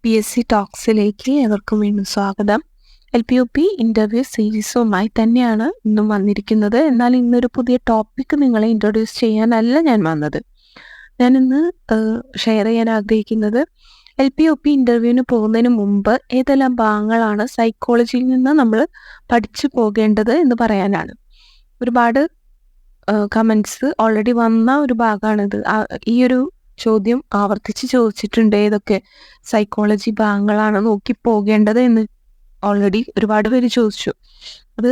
PSC ടോക്സിലേക്ക് ഏവർക്കും വീണ്ടും സ്വാഗതം. LPUP ഇൻ്റർവ്യൂ സീരീസുമായി തന്നെയാണ് ഇന്നും വന്നിരിക്കുന്നത്. എന്നാൽ ഇന്നൊരു പുതിയ ടോപ്പിക് നിങ്ങളെ ഇൻട്രൊഡ്യൂസ് ചെയ്യാനല്ല ഞാൻ വന്നത്. ഞാനിന്ന് ഷെയർ ചെയ്യാൻ ആഗ്രഹിക്കുന്നത് LPUP ഇൻ്റർവ്യൂവിന് പോകുന്നതിന് മുമ്പ് ഏതെല്ലാം ഭാഗങ്ങളാണ് സൈക്കോളജിയിൽ നിന്ന് നമ്മൾ പഠിച്ചു പോകേണ്ടത് എന്ന് പറയാനാണ്. ഒരുപാട് കമൻറ്റ്സ് ഓൾറെഡി വന്ന ഒരു ഭാഗമാണിത്. ഈ ഒരു ചോദ്യം ആവർത്തിച്ച് ചോദിച്ചിട്ടുണ്ട്, ഏതൊക്കെ സൈക്കോളജി ഭാഗങ്ങളാണ് നോക്കി പോകേണ്ടത് എന്ന് ഓൾറെഡി ഒരുപാട് പേര് ചോദിച്ചു. അത്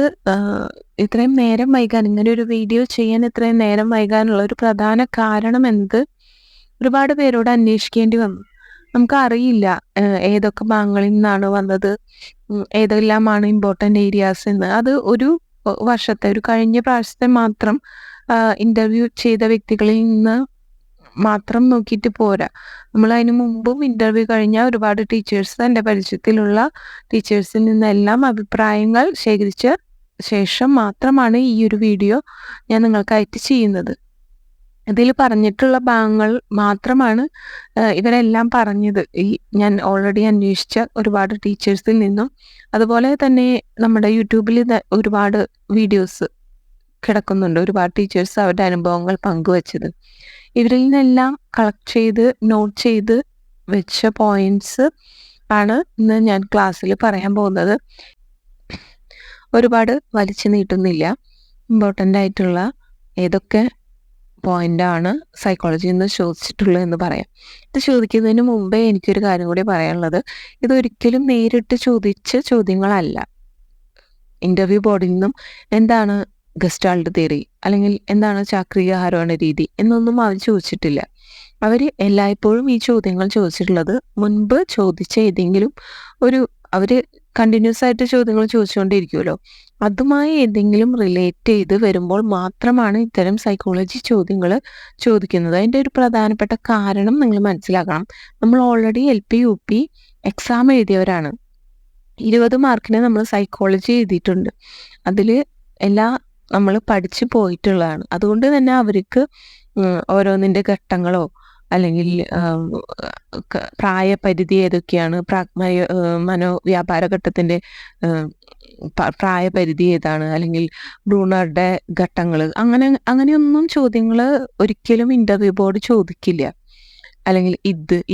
ഇത്രയും നേരം വൈകാൻ, ഇങ്ങനെ ഒരു വീഡിയോ ചെയ്യാൻ ഇത്രയും നേരം വൈകാനുള്ള ഒരു പ്രധാന കാരണം എന്ത്, ഒരുപാട് പേരോട് അന്വേഷിക്കേണ്ടി വന്നു. നമുക്കറിയില്ല ഏതൊക്കെ ഭാഗങ്ങളിൽ നിന്നാണ് വന്നത്, ഏതെല്ലാമാണ് ഇമ്പോർട്ടൻ്റ് ഏരിയാസ് എന്ന്. അത് ഒരു വർഷത്തെ, ഒരു കഴിഞ്ഞ പ്രാവശ്യത്തെ മാത്രം ഇൻ്റർവ്യൂ ചെയ്ത വ്യക്തികളിൽ നിന്ന് മാത്രം നോക്കിയിട്ട് പോരാ. നമ്മൾ അതിന് മുമ്പും ഇൻ്റർവ്യൂ കഴിഞ്ഞ ഒരുപാട് ടീച്ചേഴ്സ്, എൻ്റെ പരിചയത്തിലുള്ള ടീച്ചേഴ്സിൽ നിന്നെല്ലാം അഭിപ്രായങ്ങൾ ശേഖരിച്ച ശേഷം മാത്രമാണ് ഈ ഒരു വീഡിയോ ഞാൻ നിങ്ങൾക്കായിട്ട് ചെയ്യുന്നത്. ഇതിൽ പറഞ്ഞിട്ടുള്ള ഭാഗങ്ങൾ മാത്രമാണ് ഇവരെല്ലാം പറഞ്ഞത്. ഞാൻ ഓൾറെഡി അന്വേഷിച്ച ഒരുപാട് ടീച്ചേഴ്സിൽ നിന്നും, അതുപോലെ തന്നെ നമ്മുടെ യൂട്യൂബിൽ ഒരുപാട് വീഡിയോസ് കിടക്കുന്നുണ്ട്, ഒരുപാട് ടീച്ചേഴ്സ് അവരുടെ അനുഭവങ്ങൾ പങ്കുവച്ചത്. ഇവരിൽ നിന്നെല്ലാം കളക്ട് ചെയ്ത് നോട്ട് ചെയ്ത് വെച്ച പോയിന്റ്സ് ആണ് ഇന്ന് ഞാൻ ക്ലാസ്സിൽ പറയാൻ പോകുന്നത്. ഒരുപാട് വലിച്ചു നീട്ടുന്നില്ല, ഇമ്പോർട്ടൻ്റ് ആയിട്ടുള്ള ഏതൊക്കെ പോയിന്റാണ് സൈക്കോളജിയിൽ നിന്ന് ചോദിച്ചിട്ടുള്ളത് എന്ന് പറയാം. ഇത് ചോദിക്കുന്നതിന് മുമ്പേ എനിക്കൊരു കാര്യം കൂടി പറയാനുള്ളത്, ഇതൊരിക്കലും നേരിട്ട് ചോദിച്ച ചോദ്യങ്ങളല്ല. ഇൻ്റർവ്യൂ ബോർഡിൽ നിന്നും എന്താണ് ഗസ്റ്റാൾട്ട് തിയറി അല്ലെങ്കിൽ എന്താണ് ചാക്രിക ആരോഹണ രീതി എന്നൊന്നും അവർ ചോദിച്ചിട്ടില്ല. അവർ എല്ലായ്പ്പോഴും ഈ ചോദ്യങ്ങൾ ചോദിച്ചിട്ടുള്ളത് മുൻപ് ചോദിച്ച ഏതെങ്കിലും അവർ കണ്ടിന്യൂസ് ആയിട്ട് ചോദ്യങ്ങൾ ചോദിച്ചുകൊണ്ടിരിക്കുമല്ലോ, അതുമായി ഏതെങ്കിലും റിലേറ്റ് ചെയ്ത് വരുമ്പോൾ മാത്രമാണ് ഇത്തരം സൈക്കോളജി ചോദ്യങ്ങൾ ചോദിക്കുന്നത്. അതിൻ്റെ ഒരു പ്രധാനപ്പെട്ട കാരണം നിങ്ങൾ മനസ്സിലാക്കണം. നമ്മൾ ഓൾറെഡി LPUP എക്സാം എഴുതിയവരാണ്. 20 മാർക്കിന് നമ്മൾ സൈക്കോളജി എഴുതിയിട്ടുണ്ട്. അതിൽ നമ്മൾ പഠിച്ചു പോയിട്ടുള്ളതാണ്. അതുകൊണ്ട് തന്നെ അവർക്ക് ഓരോന്നിൻ്റെ ഘട്ടങ്ങളോ അല്ലെങ്കിൽ പ്രായപരിധി ഏതൊക്കെയാണ്, മനോവ്യാപാര ഘട്ടത്തിൻ്റെ പ്രായപരിധി ഏതാണ്, അല്ലെങ്കിൽ ബ്രൂണറുടെ ഘട്ടങ്ങൾ, അങ്ങനെയൊന്നും ചോദ്യങ്ങൾ ഒരിക്കലും ഇൻ്റർവ്യൂ ബോർഡ് ചോദിക്കില്ല. അല്ലെങ്കിൽ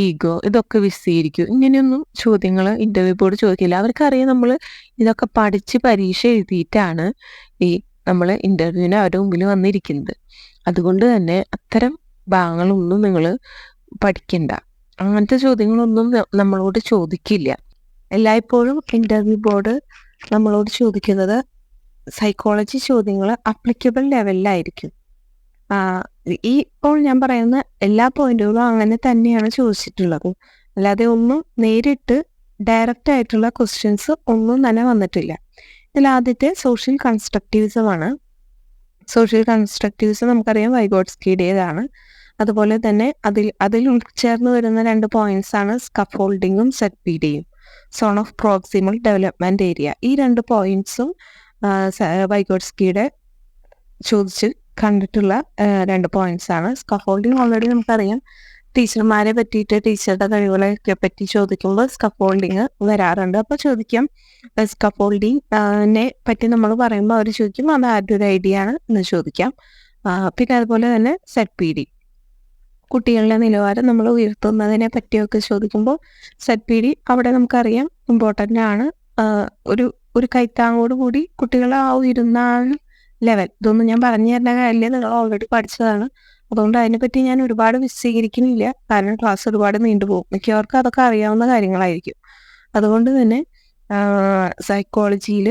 ഈഗോ ഇതൊക്കെ വിശദീകരിക്കും, ഇങ്ങനെയൊന്നും ചോദ്യങ്ങൾ ഇൻ്റർവ്യൂ ബോർഡ് ചോദിക്കില്ല. അവർക്കറിയാം നമ്മൾ ഇതൊക്കെ പഠിച്ച് പരീക്ഷ എഴുതിയിട്ടാണ് നമ്മൾ ഇൻ്റർവ്യൂവിന് അവരുടെ മുമ്പിൽ വന്നിരിക്കുന്നത്. അതുകൊണ്ട് തന്നെ അത്തരം ഭാഗങ്ങളൊന്നും നിങ്ങൾ പഠിക്കണ്ട, അങ്ങനത്തെ ചോദ്യങ്ങളൊന്നും നമ്മളോട് ചോദിക്കില്ല. എല്ലായ്പ്പോഴും ഇൻ്റർവ്യൂ ബോർഡ് നമ്മളോട് ചോദിക്കുന്നത് സൈക്കോളജി ചോദ്യങ്ങൾ അപ്ലിക്കബിൾ ലെവലിലായിരിക്കും. ഇപ്പോൾ ഞാൻ പറയുന്ന എല്ലാ പോയിന്റുകളും അങ്ങനെ തന്നെയാണ് ചോദിച്ചിട്ടുള്ളത്. അല്ലാതെ ഒന്നും നേരിട്ട് ഡയറക്റ്റ് ആയിട്ടുള്ള ക്വസ്റ്റ്യൻസ് ഒന്നും തന്നെ വന്നിട്ടില്ല. ഇതിൽ ആദ്യത്തെ സോഷ്യൽ കൺസ്ട്രക്റ്റിവിസം ആണ്. സോഷ്യൽ കൺസ്ട്രക്റ്റിവിസം നമുക്കറിയാം വൈഗോട്സ്കിയുടേതാണ്. അതുപോലെ തന്നെ അതിൽ ഉൾച്ചേർന്ന് വരുന്ന 2 പോയിന്റ്സ് ആണ് സ്കഫോൾഡിങ്ങും ZPDയും, zone of proximal development area. ഈ 2 പോയിന്റ്സും വൈഗോട്സ്കിയുടെ ചോദിച്ച് കണ്ടിട്ടുള്ള 2 പോയിന്റ്സ് ആണ്. സ്കഫോൾഡിങ് ഓൾറെഡി നമുക്കറിയാം, ടീച്ചർമാരെ പറ്റിയിട്ട്, ടീച്ചറുടെ കഴിവുകളെ പറ്റി ചോദിക്കുമ്പോൾ സ്കഫോൾഡിങ് വരാറുണ്ട്. അപ്പോൾ ചോദിക്കാം, സ്കഫോൾഡിങ്ങിനെ പറ്റി നമ്മൾ പറയുമ്പോൾ അവർ ചോദിക്കും അത് ആരുടെ ഒരു ഐഡിയ ആണ് എന്ന് ചോദിക്കാം. പിന്നെ അതുപോലെ തന്നെ ZPD, കുട്ടികളുടെ നിലവാരം നമ്മൾ ഉയർത്തുന്നതിനെ പറ്റിയൊക്കെ ചോദിക്കുമ്പോൾ ZPD അവിടെ നമുക്കറിയാം ഇമ്പോർട്ടൻ്റ് ആണ്. ഒരു കൈത്താങ്ങോട് കൂടി കുട്ടികളെ ആ ഉയരുന്ന ലെവൽ, ഇതൊന്നും ഞാൻ പറഞ്ഞു തരുന്ന കാര്യമില്ല, നിങ്ങൾ ഓൾറെഡി പഠിച്ചതാണ്. അതുകൊണ്ട് അതിനെപ്പറ്റി ഞാൻ ഒരുപാട് വിശദീകരിക്കുന്നില്ല, കാരണം ക്ലാസ് ഒരുപാട് നീണ്ടുപോകും. മിക്കവർക്കും അതൊക്കെ അറിയാവുന്ന കാര്യങ്ങളായിരിക്കും. അതുകൊണ്ട് തന്നെ സൈക്കോളജിയിൽ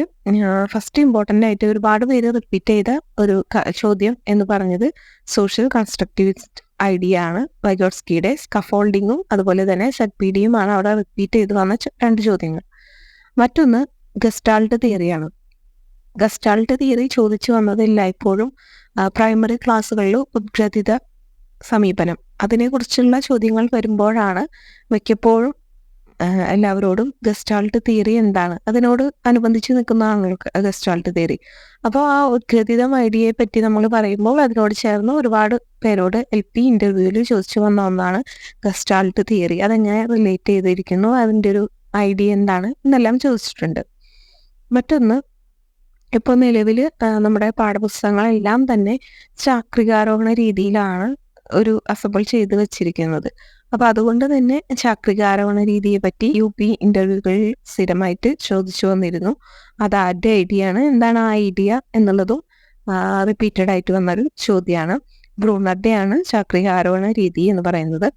ഫസ്റ്റ് ഇമ്പോർട്ടൻ്റ് ആയിട്ട് ഒരുപാട് പേര് റിപ്പീറ്റ് ചെയ്ത ഒരു ചോദ്യം എന്ന് പറഞ്ഞത് സോഷ്യൽ കൺസ്ട്രക്റ്റിവിസ്റ്റ് ഐഡിയ ആണ്. വൈഗോട്സ്കിയുടെ സ്കഫോൾഡിങ്ങും അതുപോലെ തന്നെ ZPDയുമാണ് അവിടെ റിപ്പീറ്റ് ചെയ്ത് വന്ന 2 ചോദ്യങ്ങൾ. മറ്റൊന്ന് ഗസ്റ്റാൾട്ട് തിയറിയാണ്. ഗസ്റ്റാൾട്ട് തിയറി ചോദിച്ചു വന്നതില്ല ഇപ്പോഴും പ്രൈമറി ക്ലാസ്സുകളിൽ ഉദ്ഗ്രഥിത സമീപനം, അതിനെക്കുറിച്ചുള്ള ചോദ്യങ്ങൾ വരുമ്പോഴാണ് മിക്കപ്പോഴും എല്ലാവരോടും ഗസ്റ്റാൾട്ട് തിയറി എന്താണ്, അതിനോട് അനുബന്ധിച്ച് നിൽക്കുന്നതാണല്ലോ ഗസ്റ്റാൾട്ട് തിയറി. അപ്പോൾ ആ ഉദ്ഗ്രഥിതം ഐഡിയയെ പറ്റി നമ്മൾ പറയുമ്പോൾ അതിനോട് ചേർന്ന് ഒരുപാട് പേരോട് LP ഇന്റർവ്യൂവിൽ ചോദിച്ചു വന്ന ഒന്നാണ് ഗസ്റ്റാൾട്ട് തിയറി. അതെങ്ങനെ റിലേറ്റ് ചെയ്തിരിക്കുന്നു, അതിൻ്റെ ഒരു ഐഡിയ എന്താണ് എന്നെല്ലാം ചോദിച്ചിട്ടുണ്ട്. മറ്റൊന്ന്, ഇപ്പോൾ നിലവിൽ നമ്മുടെ പാഠപുസ്തകങ്ങളെല്ലാം തന്നെ ചാക്രികാരോഹണ രീതിയിലാണ് ഒരു അസംബിൾ ചെയ്ത് വെച്ചിരിക്കുന്നത്. അപ്പോൾ അതുകൊണ്ട് തന്നെ ചാക്രികാരോഹണ രീതിയെ പറ്റി UP ഇന്റർവ്യൂകളിൽ സ്ഥിരമായിട്ട് ചോദിച്ചു വന്നിരുന്നു. അത് ആരുടെ ഐഡിയ ആണ്, എന്താണ് ആ ഐഡിയ എന്നുള്ളതും റിപ്പീറ്റഡ് ആയിട്ട് വന്നൊരു ചോദ്യമാണ്. ബ്രൂണറുടെ ആണ് ചാക്രികാരോഹണ രീതി എന്ന് പറയുന്നത്.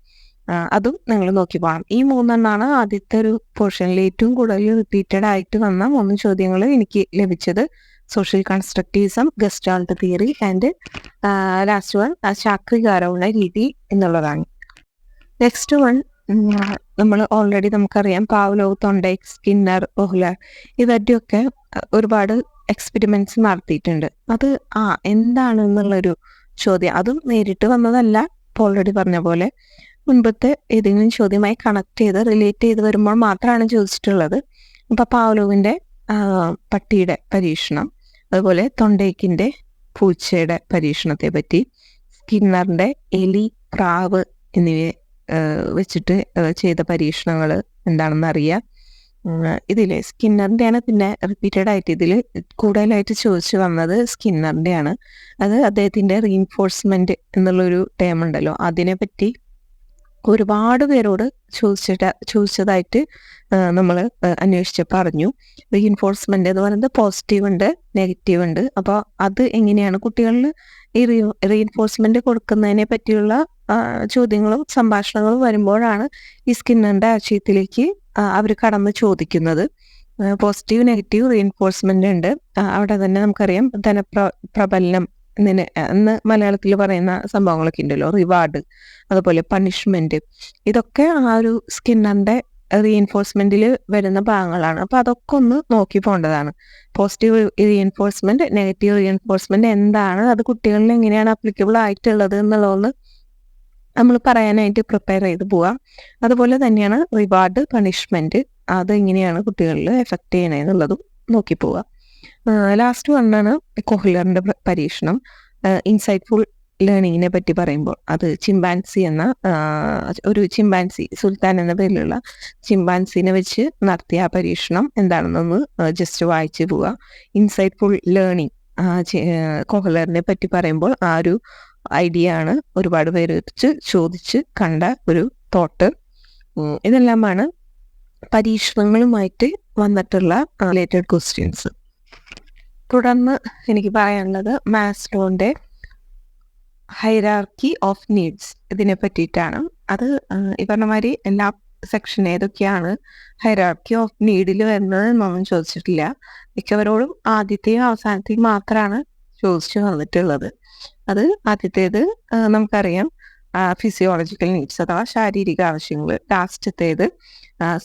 അതും നിങ്ങൾ നോക്കി പോകാം. ഈ 3 ആദ്യത്തെ ഒരു പോർഷനിൽ ഏറ്റവും കൂടുതൽ റിപ്പീറ്റഡ് ആയിട്ട് വന്ന 3 ചോദ്യങ്ങൾ എനിക്ക് ലഭിച്ചത്. Social constructivism, gestalt theory and last one ചാക്രികാരോഹണ രീതി എന്നുള്ളതാണ്. നെക്സ്റ്റ് വൺ, നമ്മൾ ഓൾറെഡി നമുക്കറിയാം പാവ്ലോവ്, തോണ്ടൈക്ക്, സ്കിന്നർ, ഓഹ്ലർ ഇവരുടെയൊക്കെ ഒരുപാട് എക്സ്പെരിമെന്റ്സ് നടത്തിയിട്ടുണ്ട്. അത് എന്താണെന്നുള്ളൊരു ചോദ്യം, അതും നേരിട്ട് വന്നതല്ല. ഓൾറെഡി പറഞ്ഞ പോലെ മുൻപത്തെ ഏതെങ്കിലും ചോദ്യമായി കണക്ട് ചെയ്ത് റിലേറ്റ് ചെയ്ത് വരുമ്പോൾ മാത്രമാണ് ചോദിച്ചിട്ടുള്ളത്. ഇപ്പൊ പാവ്ലോവിന്റെ പട്ടിയുടെ പരീക്ഷണം, അതുപോലെ തൊണ്ടൈക്കിന്റെ പൂച്ചയുടെ പരീക്ഷണത്തെ പറ്റി, സ്കിന്നറിന്റെ എലി, പ്രാവ് എന്നിവയെ വെച്ചിട്ട് ചെയ്ത പരീക്ഷണങ്ങൾ എന്താണെന്ന് അറിയാം. ഇതിൽ സ്കിന്നറിന്റെ ആണ് പിന്നെ റിപ്പീറ്റഡ് ആയിട്ട് ഇതിൽ കൂടുതലായിട്ട് ചോദിച്ചു വന്നത് സ്കിന്നറിന്റെ ആണ്. അത് അദ്ദേഹത്തിന്റെ റീഇൻഫോഴ്സ്മെന്റ് എന്നുള്ളൊരു ടേം ഉണ്ടല്ലോ, അതിനെപ്പറ്റി ഒരുപാട് പേരോട് ചോദിച്ചതായിട്ട് നമ്മൾ അന്വേഷിച്ച് പറഞ്ഞു. റീഇൻഫോഴ്സ്മെന്റ് എന്ന് പറയുന്നത് പോസിറ്റീവ് ഉണ്ട്, നെഗറ്റീവ് ഉണ്ട്. അപ്പോൾ അത് എങ്ങനെയാണ് കുട്ടികളിൽ ഈ റീഇൻഫോഴ്സ്മെന്റ് കൊടുക്കുന്നതിനെ പറ്റിയുള്ള ചോദ്യങ്ങളും സംഭാഷണങ്ങളും വരുമ്പോഴാണ് ഈ സ്കിന്നറിന്റെ ആശയത്തിലേക്ക് അവർ കടന്ന് ചോദിക്കുന്നത്. പോസിറ്റീവ്, നെഗറ്റീവ് റീഇൻഫോഴ്സ്മെന്റ് ഉണ്ട്. അവിടെ തന്നെ നമുക്കറിയാം പ്രബലനം എന്ന് മലയാളത്തിൽ പറയുന്ന സംഭവങ്ങളൊക്കെ ഉണ്ടല്ലോ, റിവാർഡ്, അതുപോലെ പണിഷ്മെന്റ്, ഇതൊക്കെ ആ ഒരു സ്കിന്നറിന്റെ റീഇൻഫോഴ്സ്മെന്റിൽ വരുന്ന ഭാഗങ്ങളാണ്. അപ്പൊ അതൊക്കെ ഒന്ന് നോക്കി പോകേണ്ടതാണ്. പോസിറ്റീവ് റീഇൻഫോഴ്സ്മെന്റ്, നെഗറ്റീവ് റീഇൻഫോഴ്സ്മെന്റ് എന്താണ്, അത് കുട്ടികളിൽ എങ്ങനെയാണ് അപ്ലിക്കബിൾ ആയിട്ടുള്ളത് എന്നുള്ളതൊന്ന് നമ്മൾ പറയാനായിട്ട് പ്രിപ്പയർ ചെയ്ത് പോവാം. അതുപോലെ തന്നെയാണ് റിവാർഡ്, പണിഷ്മെന്റ്, അത് എങ്ങനെയാണ് കുട്ടികളിൽ എഫക്ട് ചെയ്യണമെന്നുള്ളതും നോക്കി പോവാം. ലാസ്റ്റ് വണ്ണാണ് കോഹ്ലറിന്റെ പരീക്ഷണം. ഇൻസൈറ്റ്ഫുൾ ലേണിങ്ങിനെ പറ്റി പറയുമ്പോൾ അത് ചിമ്പാൻസി എന്ന ഒരു ചിമ്പാൻസി, സുൽത്താൻ എന്ന പേരിലുള്ള ചിമ്പാൻസിനെ വെച്ച് നടത്തിയ ആ പരീക്ഷണം എന്താണെന്നൊന്ന് ജസ്റ്റ് വായിച്ചു പോവുക. ഇൻസൈറ്റ്ഫുൾ ലേണിംഗ് കോഹ്ലറിനെ പറ്റി പറയുമ്പോൾ ആ ഒരു ഐഡിയ ആണ് ഒരുപാട് പേര് വെച്ച് ചോദിച്ച് കണ്ട ഒരു തോട്ട്. ഇതെല്ലാമാണ് പരീക്ഷണങ്ങളുമായിട്ട് വന്നിട്ടുള്ള റിലേറ്റഡ് ക്വസ്റ്റ്യൻസ്. തുടർന്ന് എനിക്ക് പറയാനുള്ളത് മാസ്ലോന്റെ ഹൈറാർക്കി ഓഫ് നീഡ്സ് ഇതിനെ പറ്റിയിട്ടാണ്. അത് ഈ പറഞ്ഞ മാതിരി എല്ലാ സെക്ഷൻ ഏതൊക്കെയാണ് ഹൈറാർക്കി ഓഫ് നീഡിൽ വരുന്നത് എന്നൊന്നും ചോദിച്ചിട്ടില്ല. മിക്കവരോടും ആദ്യത്തെയും അവസാനത്തെയും മാത്രമാണ് ചോദിച്ചു വന്നിട്ടുള്ളത്. അത് ആദ്യത്തേത് നമുക്കറിയാം ഫിസിയോളജിക്കൽ നീഡ്സ് അഥവാ ശാരീരിക ആവശ്യങ്ങൾ. ലാസ്റ്റത്തേത്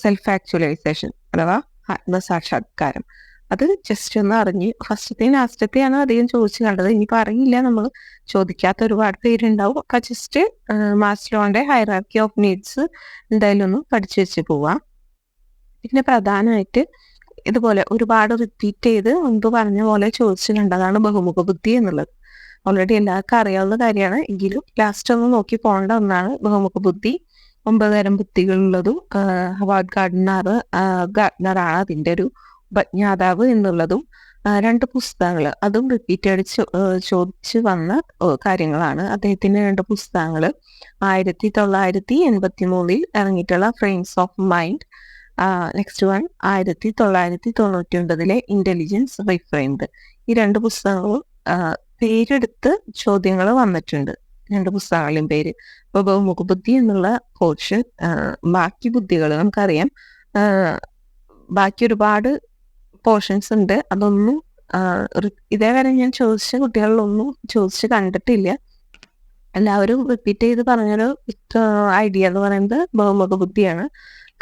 സെൽഫ് ആക്ച്വലൈസേഷൻ അഥവാ ആത്മസാക്ഷാത്കാരം. അത് ജസ്റ്റ് ഒന്ന് അറിഞ്ഞ് ഫസ്റ്റത്തെയും ലാസ്റ്റത്തെയാണ് അധികം ചോദിച്ചു കണ്ടത്. ഇനിയിപ്പോൾ അറിയില്ല, നമ്മൾ ചോദിക്കാത്ത ഒരുപാട് പേരുണ്ടാവും. ഒക്കെ ജസ്റ്റ് മാസ്ലോന്റെ ഹൈറാർക്കി ഓഫ് നീഡ്സ് എന്തായാലും ഒന്ന് പഠിച്ചു വെച്ച് പോവാം. പിന്നെ പ്രധാനമായിട്ട് ഇതുപോലെ ഒരുപാട് റിപ്പീറ്റ് ചെയ്ത് മുൻപ് പറഞ്ഞ പോലെ ചോദിച്ചു കണ്ടതാണ് ബഹുമുഖ ബുദ്ധി എന്നുള്ളത്. ഓൾറെഡി എല്ലാവർക്കും അറിയാവുന്ന കാര്യമാണ്, എങ്കിലും ലാസ്റ്റ് ഒന്ന് നോക്കി പോകേണ്ട ഒന്നാണ് ബഹുമുഖ ബുദ്ധി. 9 തരം ബുദ്ധികളുള്ളതും ഹവാർഡ് ഗാർഡ്നറാണ് അതിൻ്റെ ഒരു ഉപജ്ഞാതാവ് എന്നുള്ളതും 2 പുസ്തകങ്ങൾ, അതും റിപ്പീറ്റ് അടിച്ച് ചോദിച്ച് വന്ന കാര്യങ്ങളാണ്. അദ്ദേഹത്തിന്റെ 2 പുസ്തകങ്ങൾ 1983 ഇറങ്ങിയിട്ടുള്ള Frames of Mind, next one 1999 Intelligence Reframed. ഈ 2 പുസ്തകങ്ങളും പേരെടുത്ത് ചോദ്യങ്ങൾ വന്നിട്ടുണ്ട്. 2 പുസ്തകങ്ങളുടെയും പേര്. ഇപ്പോൾ ബഹുമുഖ ബുദ്ധി എന്നുള്ള പോർഷൻ, ബാക്കി ബുദ്ധികൾ നമുക്കറിയാം, ബാക്കി ഒരുപാട് പോർഷൻസ് ഉണ്ട്. അതൊന്നും ഇതേവരെ ഞാൻ ചോദിച്ച കുട്ടികളിലൊന്നും ചോദിച്ച് കണ്ടിട്ടില്ല. എല്ലാവരും റിപ്പീറ്റ് ചെയ്ത് പറഞ്ഞൊരു ഐഡിയ എന്ന് പറയുന്നത് ബഹുമുഖ ബുദ്ധിയാണ്,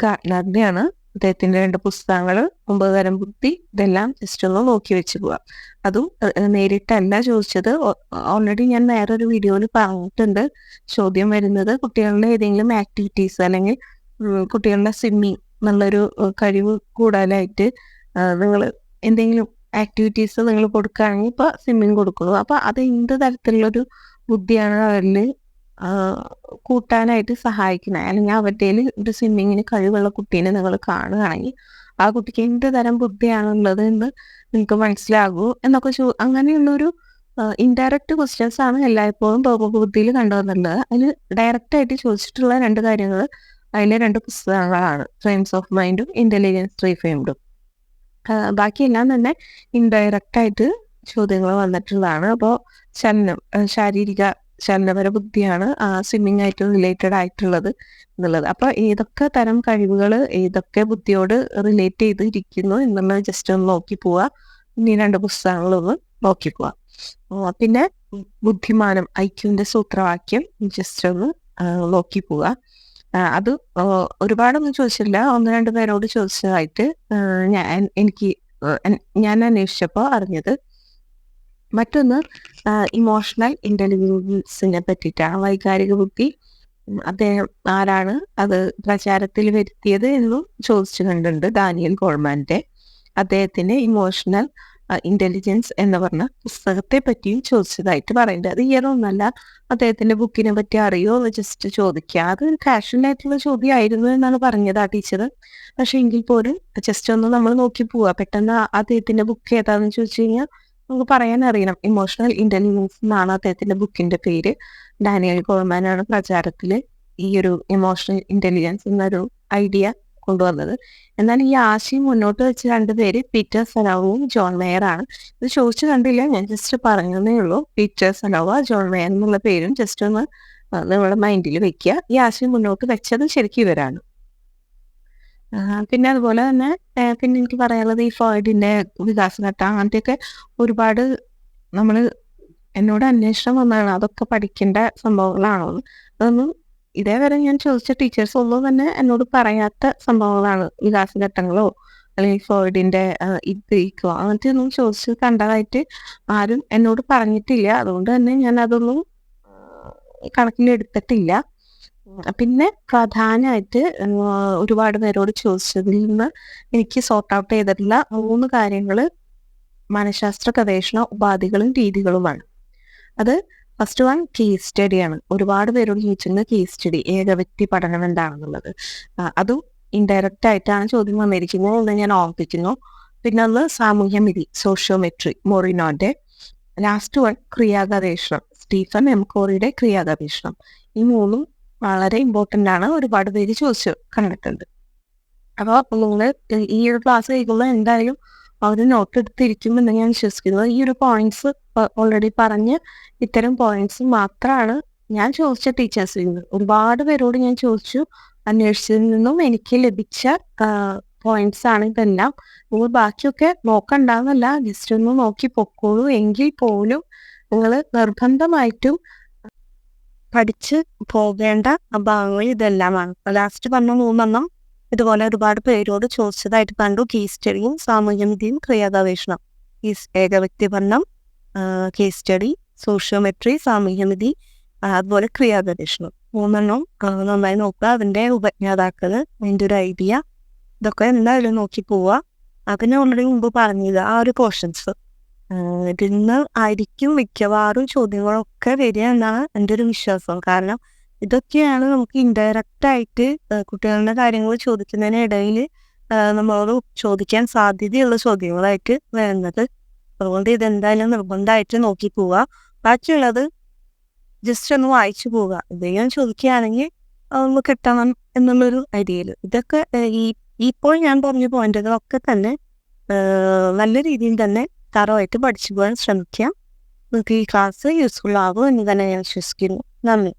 ഗാർഡ്നറുടെയാണ്. അദ്ദേഹത്തിന്റെ 2 പുസ്തകങ്ങൾ 9 തരം ബുദ്ധി, ഇതെല്ലാം ജസ്റ്റ് ഒന്ന് നോക്കി വെച്ച് പോവാം. അതും നേരിട്ടല്ല ചോദിച്ചത്. ഓൾറെഡി ഞാൻ വേറൊരു വീഡിയോയിൽ പറഞ്ഞിട്ടുണ്ട്. ചോദ്യം വരുന്നത് കുട്ടികളുടെ ഏതെങ്കിലും ആക്ടിവിറ്റീസ് അല്ലെങ്കിൽ കുട്ടികളുടെ സ്വിമ്മിങ്, നല്ലൊരു കഴിവ് കൂടാനായിട്ട് നിങ്ങൾ എന്തെങ്കിലും ആക്ടിവിറ്റീസ് നിങ്ങൾ കൊടുക്കുകയാണെങ്കിൽ ഇപ്പോൾ സ്വിമ്മിങ് കൊടുക്കുന്നു. അപ്പോൾ അത് എന്ത് തരത്തിലുള്ളൊരു ബുദ്ധിയാണ് അവരിൽ കൂട്ടാനായിട്ട് സഹായിക്കുന്നത്, അല്ലെങ്കിൽ അവരുടെ ഒരു സ്വിമ്മിങ്ങിന് കഴിവുള്ള കുട്ടീനെ നിങ്ങൾ കാണുകയാണെങ്കിൽ ആ കുട്ടിക്ക് എന്ത് തരം ബുദ്ധിയാണുള്ളത് എന്ന് നിങ്ങൾക്ക് മനസ്സിലാകൂ എന്നൊക്കെ അങ്ങനെയുള്ളൊരു ഇൻഡയറക്റ്റ് ക്വസ്റ്റ്യൻസ് ആണ് എല്ലായ്പ്പോഴും ബുദ്ധിയിൽ കണ്ടുവന്നിട്ടുള്ളത്. അതിൽ ഡയറക്റ്റ് ആയിട്ട് ചോദിച്ചിട്ടുള്ള 2 കാര്യങ്ങൾ, അതിലെ 2 പുസ്തകങ്ങളാണ് ഫ്രെയിംസ് ഓഫ് മൈൻഡും ഇന്റലിജൻസ് റീഫ്രെയിംഡും. ബാക്കിയെല്ലാം തന്നെ ഇൻഡയറക്റ്റ് ആയിട്ട് ചോദ്യങ്ങൾ വന്നിട്ടുള്ളതാണ്. അപ്പോൾ ശാരീരിക ചലനപര ബുദ്ധിയാണ് സ്വിമ്മിങ് ആയിട്ട് റിലേറ്റഡ് ആയിട്ടുള്ളത് എന്നുള്ളത്. അപ്പോൾ ഏതൊക്കെ തരം കഴിവുകൾ ഏതൊക്കെ ബുദ്ധിയോട് റിലേറ്റ് ചെയ്തിരിക്കുന്നു എന്നുള്ളത് ജസ്റ്റ് ഒന്ന് നോക്കി പോവുക. ഇനി 2 പുസ്തകങ്ങളൊന്ന് നോക്കി പോവുക. പിന്നെ ബുദ്ധിമാനം ഐക്യുവിന്റെ സൂത്രവാക്യം ജസ്റ്റ് ഒന്ന് നോക്കി പോവുക. അത് ഒരുപാടൊന്നും ചോദിച്ചില്ല, 1-2 പേരോട് ചോദിച്ചതായിട്ട് ഞാൻ അന്വേഷിച്ചപ്പോൾ അറിഞ്ഞത്. മറ്റൊന്ന് ഇമോഷണൽ ഇന്റലിജൻസിനെ പറ്റിയിട്ടാണ്. വൈകാരിക ബുദ്ധി അദ്ദേഹം ആരാണ് അത് പ്രചാരത്തിൽ വരുത്തിയത് എന്നും ചോദിച്ചു കണ്ടിട്ടുണ്ട് ഡാനിയൽ ഗോൾമാന്റെ. അദ്ദേഹത്തിന്റെ ഇമോഷണൽ ഇന്റലിജൻസ് എന്ന് പറഞ്ഞ പുസ്തകത്തെ പറ്റിയും ചോദിച്ചതായിട്ട് പറയുന്നുണ്ട്. അത് ഈയൊന്നല്ല, അദ്ദേഹത്തിന്റെ ബുക്കിനെ പറ്റി അറിയോ എന്ന് ജസ്റ്റ് ചോദിക്കുക. അത് കാഷ്വൽ ആയിട്ടുള്ള ചോദ്യമായിരുന്നു എന്നാണ് പറഞ്ഞത് ആ ടീച്ചർ. പക്ഷെ എങ്കിൽ പോലും ജസ്റ്റ് ഒന്ന് നമ്മൾ നോക്കി പോവുക. പെട്ടെന്ന് അദ്ദേഹത്തിന്റെ ബുക്ക് ഏതാണെന്ന് ചോദിച്ചു കഴിഞ്ഞാൽ നമുക്ക് പറയാൻ അറിയണം. ഇമോഷണൽ ഇന്റലിജൻസ് എന്നാണ് അദ്ദേഹത്തിന്റെ ബുക്കിന്റെ പേര്. ഡാനിയൽ ഗോൾമാനാണ് പ്രചാരത്തിൽ ഈ ഒരു ഇമോഷണൽ ഇന്റലിജൻസ് എന്നൊരു ഐഡിയ കൊണ്ടുവന്നത്. എന്നാൽ ഈ ആശയം മുന്നോട്ട് വെച്ച 2 പേര് പീറ്റർ സനോവയും ജോൺ മേയർ ആണ്. ഇത് ചോദിച്ചു കണ്ടില്ല, ഞാൻ ജസ്റ്റ് പറഞ്ഞതേ ഉള്ളൂ. പീറ്റർ സനോവ, ജോൺ മേയർ എന്നുള്ള പേരും ജസ്റ്റ് ഒന്ന് നിങ്ങളുടെ മൈൻഡിൽ വെക്കുക. ഈ ആശയം മുന്നോട്ട് വെച്ചത് ശരിക്കും ഇവരാണ്. പിന്നെ അതുപോലെ തന്നെ പിന്നെ എനിക്ക് പറയാനുള്ളത് ഈ ഫ്രോയിഡിന്റെ വികാസഘട്ടം അങ്ങനത്തെയൊക്കെ ഒരുപാട് നമ്മൾ എന്നോട് അന്വേഷണം വന്നതാണ്. അതൊക്കെ പഠിക്കേണ്ട സംഭവങ്ങളാണോ എന്ന്. അതൊന്നും ഇതേവരെ ഞാൻ ചോദിച്ച ടീച്ചേഴ്സ് ഒന്നും തന്നെ എന്നോട് പറയാത്ത സംഭവങ്ങളാണ്. വികാസഘട്ടങ്ങളോ അല്ലെങ്കിൽ ഫ്രോയിഡിന്റെ ഇഗ്ഗോ അങ്ങനത്തെ ഒന്നും ചോദിച്ച് കണ്ടതായിട്ട് ആരും എന്നോട് പറഞ്ഞിട്ടില്ല. അതുകൊണ്ട് തന്നെ ഞാൻ അതൊന്നും കണക്കിലെടുത്തിട്ടില്ല. പിന്നെ പ്രധാനമായിട്ട് ഒരുപാട് പേരോട് ചോദിച്ചതിൽ നിന്ന് എനിക്ക് സോർട്ട് ഔട്ട് ചെയ്തിട്ടുള്ള 3 കാര്യങ്ങൾ മനഃശാസ്ത്ര ഗവേഷണ ഉപാധികളും രീതികളുമാണ്. അത് ഫസ്റ്റ് വൺ കേസ് സ്റ്റഡിയാണ്. ഒരുപാട് പേരോട് ചോദിച്ചിരുന്നത് കേസ് സ്റ്റഡി, ഏകവ്യക്തി പഠനം എന്താണെന്നുള്ളത്. അതും ഇൻഡയറക്റ്റ് ആയിട്ടാണ് ചോദ്യം വന്നിരിക്കുന്നത് എന്ന് ഞാൻ ഓർമ്മിപ്പിക്കുന്നു. പിന്നെ ഒന്ന് സാമൂഹ്യമിതി, സോഷ്യോമെട്രി, മൊറിനോന്റെ. ലാസ്റ്റ് വൺ ക്രിയാഗവേഷണം, സ്റ്റീഫൻ എം കോറിയുടെ ക്രിയാഗവേഷണം. ഈ 3 വളരെ ഇമ്പോർട്ടൻ്റ് ആണ്. ഒരുപാട് പേര് ചോദിച്ചു കണ്ടിട്ടുണ്ട്. അപ്പോൾ നിങ്ങൾ ഈ ഒരു ക്ലാസ് കഴിക്കുമ്പോൾ എന്തായാലും അവർ നോട്ട് എടുത്തിരിക്കുമെന്ന് ഞാൻ വിശ്വസിക്കുന്നത്. ഈ ഒരു പോയിന്റ്സ് ഓൾറെഡി പറഞ്ഞ് ഇത്തരം പോയിന്റ്സ് മാത്രമാണ് ഞാൻ ചോദിച്ച ടീച്ചേഴ്സിൽ നിന്ന്. ഒരുപാട് പേരോട് ഞാൻ ചോദിച്ചു, അന്വേഷിച്ചതിൽ നിന്നും എനിക്ക് ലഭിച്ച പോയിന്റ്സ് ആണ് ഇതെല്ലാം. നിങ്ങൾ ബാക്കിയൊക്കെ നോക്കണ്ടെന്നല്ല, ജസ്റ്റ് ഒന്ന് നോക്കി പൊക്കോളൂ. എങ്കിൽ പോലും നിങ്ങൾ നിർബന്ധമായിട്ടും പഠിച്ച് പോകേണ്ട ഭാഗങ്ങൾ ഇതെല്ലാമാണ്. ലാസ്റ്റ് പറഞ്ഞ 3 ഇതുപോലെ ഒരുപാട് പേരോട് ചോദിച്ചതായിട്ട് കണ്ടു. കേസ് സ്റ്റഡിയും സാമൂഹ്യവിദ്യയും ക്രിയാഗവേഷണം. ഏകവ്യക്തി പഠനം, കേസ് സ്റ്റഡി, സോഷ്യോമെട്രി, സാമൂഹ്യവിധി, അതുപോലെ ക്രിയാഗവേഷണം. 3 നന്നായി നോക്കുക. അതിൻ്റെ ഉപജ്ഞാതാക്കൾ, അതിൻ്റെ ഒരു ഐഡിയ, ഇതൊക്കെ എന്തായാലും നോക്കി പോവുക. അതിന് ഓൾറെഡി മുമ്പ് പറഞ്ഞത് ആ ഒരു പോർഷൻസ് ഇതിൽ നിന്ന് ആയിരിക്കും മിക്കവാറും ചോദ്യങ്ങളൊക്കെ വരിക എന്നാണ് എൻ്റെ ഒരു വിശ്വാസം. കാരണം ഇതൊക്കെയാണ് നമുക്ക് ഇൻഡയറക്റ്റ് ആയിട്ട് കുട്ടികളുടെ കാര്യങ്ങൾ ചോദിക്കുന്നതിനിടയിൽ നമ്മളോട് ചോദിക്കാൻ സാധ്യതയുള്ള ചോദ്യങ്ങളായിട്ട് വരുന്നത്. അതുകൊണ്ട് ഇതെന്തായാലും നിർബന്ധമായിട്ട് നോക്കി പോവുക. ബാക്കിയുള്ളത് ജസ്റ്റ് ഒന്ന് വായിച്ചു പോവുക. ഇതെല്ലാം ചോദിക്കുകയാണെങ്കിൽ ഒന്ന് കിട്ടണം എന്നുള്ളൊരു ഐഡിയയിൽ ഇതൊക്കെ ഇപ്പോൾ ഞാൻ പറഞ്ഞ പോയിന്റുകളൊക്കെ തന്നെ നല്ല രീതിയിൽ തന്നെ തറവായിട്ട് പഠിച്ചു പോകാൻ ശ്രമിക്കാം. നിങ്ങൾക്ക് ഈ ക്ലാസ് യൂസ്ഫുൾ ആകും എന്ന് തന്നെ ഞാൻ വിശ്വസിക്കുന്നു. നന്ദി.